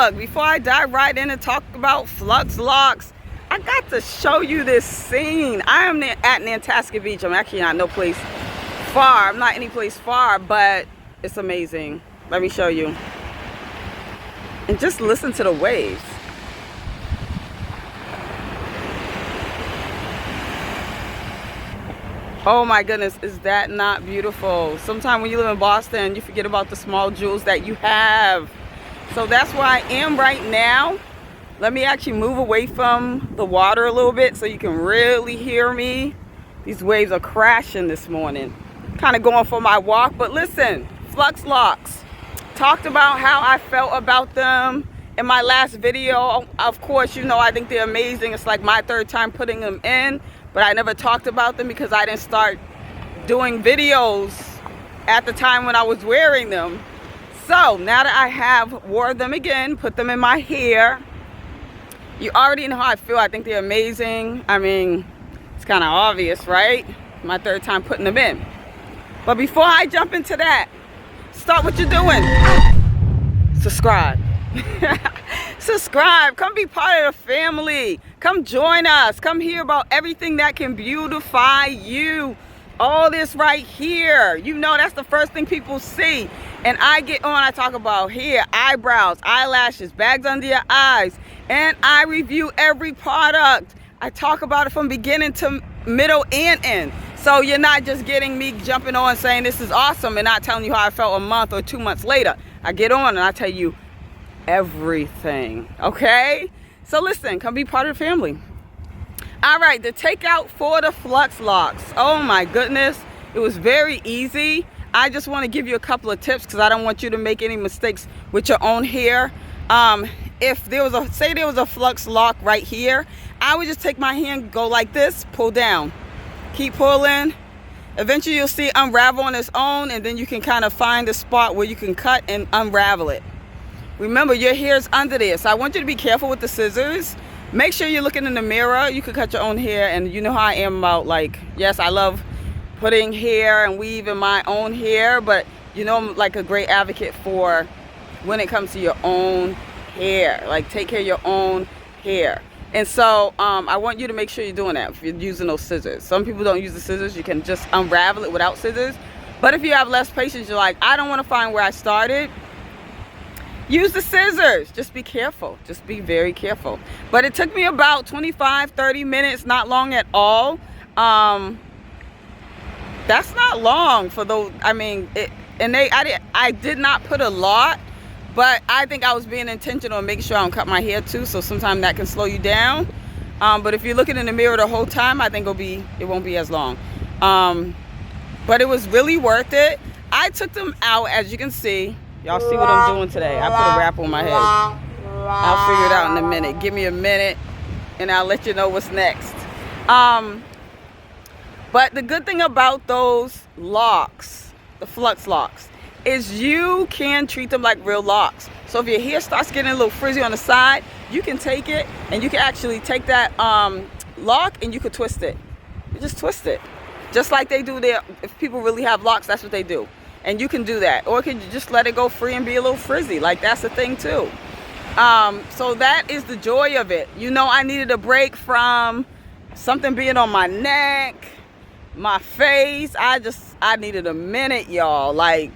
look, before I dive right in and talk about Flux locks, I got to show you this scene. I am at Nantasket Beach. I'm actually not no place far. I'm not any place far, but it's amazing. Let me show you. And just listen to the waves. Oh my goodness, is that not beautiful? Sometimes when you live in Boston, you forget about the small jewels that you have. So that's where I am right now. Let me actually move away from the water a little bit so you can really hear me. These waves are crashing this morning. Kind of going for my walk, but listen, Flux locks. Talked about how I felt about them in my last video. Of course, you know, I think they're amazing. It's like my third time putting them in. But I never talked about them because I didn't start doing videos at the time when I was wearing them. So now that I have wore them again, put them in my hair, you already know how I feel. I think they're amazing. I mean, it's kind of obvious, right? My third time putting them in. But before I jump into that, start what you're doing. Subscribe. Subscribe. Come be part of the family. Come join us. Come hear about everything that can beautify you. All this right here. You know, that's the first thing people see. And I get on, I talk about hair, eyebrows, eyelashes, bags under your eyes. And I review every product. I talk about it from beginning to middle and end. So you're not just getting me jumping on saying this is awesome and not telling you how I felt a month or 2 months later. I get on and I tell you everything, okay? So listen, come be part of the family. All right, the takeout for the Flux locks. Oh my goodness, it was very easy. I just want to give you a couple of tips because I don't want you to make any mistakes with your own hair. If there was say there was a Flux lock right here, I would just take my hand, go like this, pull down, keep pulling. Eventually you'll see it unravel on its own, and then you can kind of find a spot where you can cut and unravel it. Remember, your hair is under there, so I want you to be careful with the scissors. Make sure you're looking in the mirror. You can cut your own hair, and you know how I am about, like, yes, I love putting hair and weave in my own hair, but you know I'm like a great advocate for when it comes to your own hair. Like, take care of your own hair. And so I want you to make sure you're doing that if you're using those scissors. Some people don't use the scissors. You can just unravel it without scissors. But if you have less patience, you're like, I don't want to find where I started, use the scissors. Just be careful. Just be very careful. But it took me about 25-30 minutes, not long at all. That's not long for those. I mean, I did not put a lot, but I think I was being intentional and making sure I don't cut my hair too, so sometimes that can slow you down. But if you're looking in the mirror the whole time, I think it won't be as long. But it was really worth it. I took them out, as you can see. Y'all see what I'm doing today. I put a wrap on my head. I'll figure it out in a minute. Give me a minute and I'll let you know what's next. But the good thing about those locks, the Flux locks, is you can treat them like real locks. So if your hair starts getting a little frizzy on the side, you can take it and you can actually take that lock and you could twist it. You just twist it. Just like they do there. If people really have locks, that's what they do. And you can do that. Or can you just let it go free and be a little frizzy? Like, that's the thing too. So that is the joy of it. You know, I needed a break from something being on my neck, my face. I needed a minute, y'all. Like,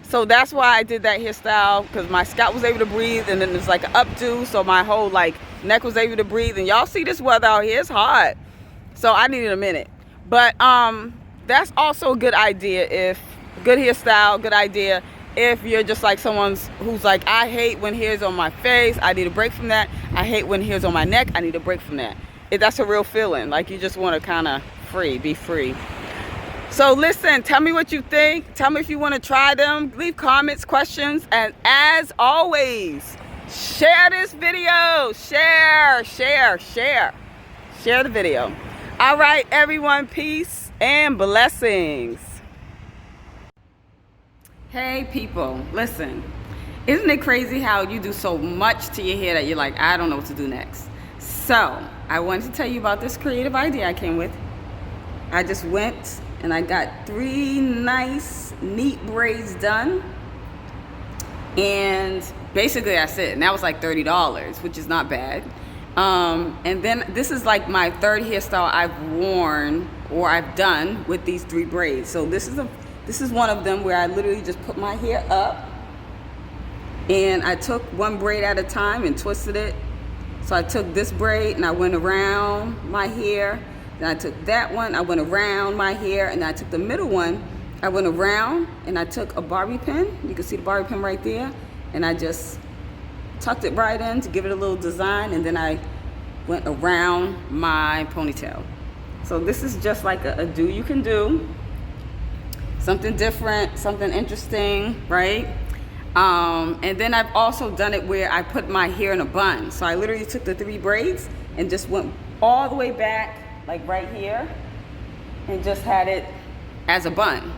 so that's why I did that hairstyle, because my scalp was able to breathe, and then there's like an updo, so my whole like neck was able to breathe. And y'all see this weather out here, it's hot. So I needed a minute. But that's also a good idea, good hairstyle, good idea if you're just like who's like, I hate when hair's on my face, I need a break from that. I hate when hair's on my neck, I need a break from that. That's a real feeling. Like, you just want to kind of be free. So listen, tell me what you think. Tell me if you want to try them. Leave comments, questions, and as always, share this video. Share the video. All right, everyone, peace and blessings. Hey people, listen, isn't it crazy how you do so much to your hair that you're like, I don't know what to do next? So I wanted to tell you about this creative idea I came with. I just went and I got 3 nice neat braids done, and basically that's it. And that was like $30, which is not bad. And then this is like my third hairstyle I've worn or I've done with these 3 braids. So this is one of them where I literally just put my hair up and I took one braid at a time and twisted it. So I took this braid and I went around my hair. Then I took that one, I went around my hair, and I took the middle one, I went around and I took a bobby pin. You can see the bobby pin right there. And I just tucked it right in to give it a little design, and then I went around my ponytail. So this is just like a do you can do. Something different, something interesting, right? And then I've also done it where I put my hair in a bun. So I literally took the 3 braids and just went all the way back, like right here, and just had it as a bun.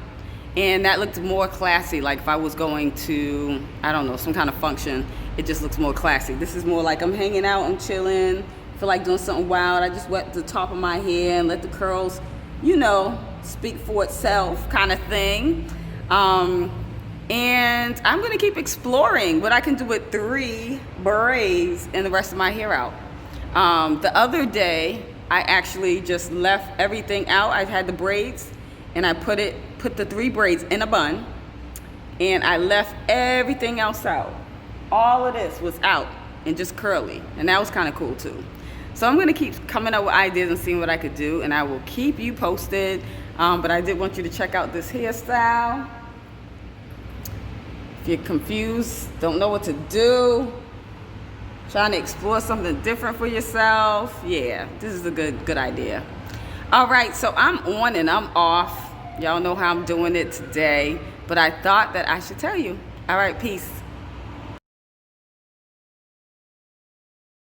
And that looked more classy. Like if I was going to, I don't know, some kind of function, it just looks more classy. This is more like I'm hanging out, I'm chilling, feel like doing something wild. I just wet the top of my hair and let the curls, you know, speak for itself kind of thing. And I'm gonna keep exploring what I can do with 3 braids and the rest of my hair out. The other day, I actually just left everything out. I had the braids and I put the 3 braids in a bun, and I left everything else out. All of this was out and just curly, and that was kind of cool too. So I'm gonna keep coming up with ideas and seeing what I could do, and I will keep you posted. But I did want you to check out this hairstyle. If you're confused, don't know what to do, trying to explore something different for yourself, yeah, this is a good idea. All right, so I'm on and I'm off. Y'all know how I'm doing it today, but I thought that I should tell you. All right, peace.